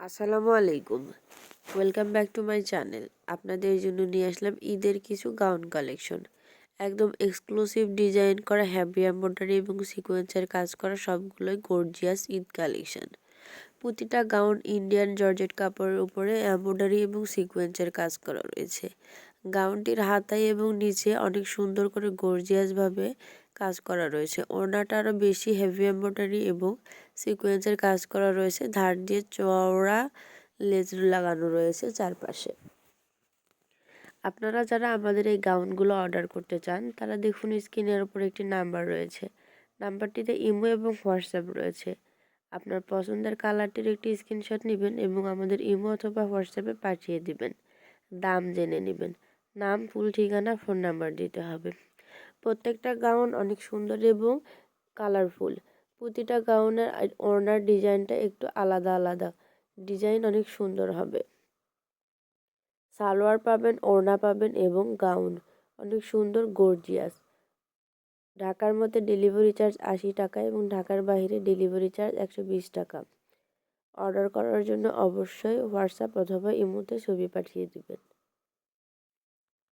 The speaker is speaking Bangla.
আসসালামু আলাইকুম। Welcome back to my channel. আপনাদের জন্য নিয়ে আসলাম ঈদের কিছু গাউন কালেকশন। একদম এক্সক্লুসিভ ডিজাইন করা হ্যাভি এমব্রয়ডারি এবং সিকোয়েন্সের কাজ করা সবগুলোই গর্জিয়াস ঈদ কালেকশন। প্রতিটা গাউন ইন্ডিয়ান জর্জেট কাপড়ের উপরে এমব্রয়ডারি এবং সিকোয়েন্সের কাজ করা রয়েছে। গাউনটির হাতায় এবং নিচে অনেক সুন্দর করে গর্জিয়াসভাবে কাজ করা রয়েছে। ওড়নাটা আরও বেশি হেভি এমব্রয়ডারি এবং সিকোয়েন্সের কাজ করা রয়েছে। ধার দিয়ে চওড়া লেজ লাগানো রয়েছে চারপাশে। আপনারা যারা আমাদের এই গাউনগুলো অর্ডার করতে চান তারা দেখুন স্ক্রিনের উপর একটি নাম্বার রয়েছে। নাম্বারটিতে ইমো এবং হোয়াটসঅ্যাপ রয়েছে। আপনার পছন্দের কালারটির একটি স্ক্রিনশট নেবেন এবং আমাদের ইমো অথবা হোয়াটসঅ্যাপে পাঠিয়ে দিবেন। দাম জেনে নেবেন। নাম, ফুল ঠিকানা, ফোন নাম্বার দিতে হবে। প্রত্যেকটা গাউন অনেক সুন্দর এবং কালারফুল। প্রতিটা গাউনের ওড়নার ডিজাইনটা একটু আলাদা আলাদা। ডিজাইন অনেক সুন্দর হবে। সালোয়ার পাবেন, ওড়না পাবেন এবং গাউন অনেক সুন্দর গর্জিয়াস। ঢাকার মধ্যে ডেলিভারি চার্জ ৮০ টাকা এবং ঢাকার বাইরে ডেলিভারি চার্জ ১২০ টাকা। অর্ডার করার জন্য অবশ্যই হোয়াটসঅ্যাপ অথবা ইমোতে ছবি পাঠিয়ে দিবেন।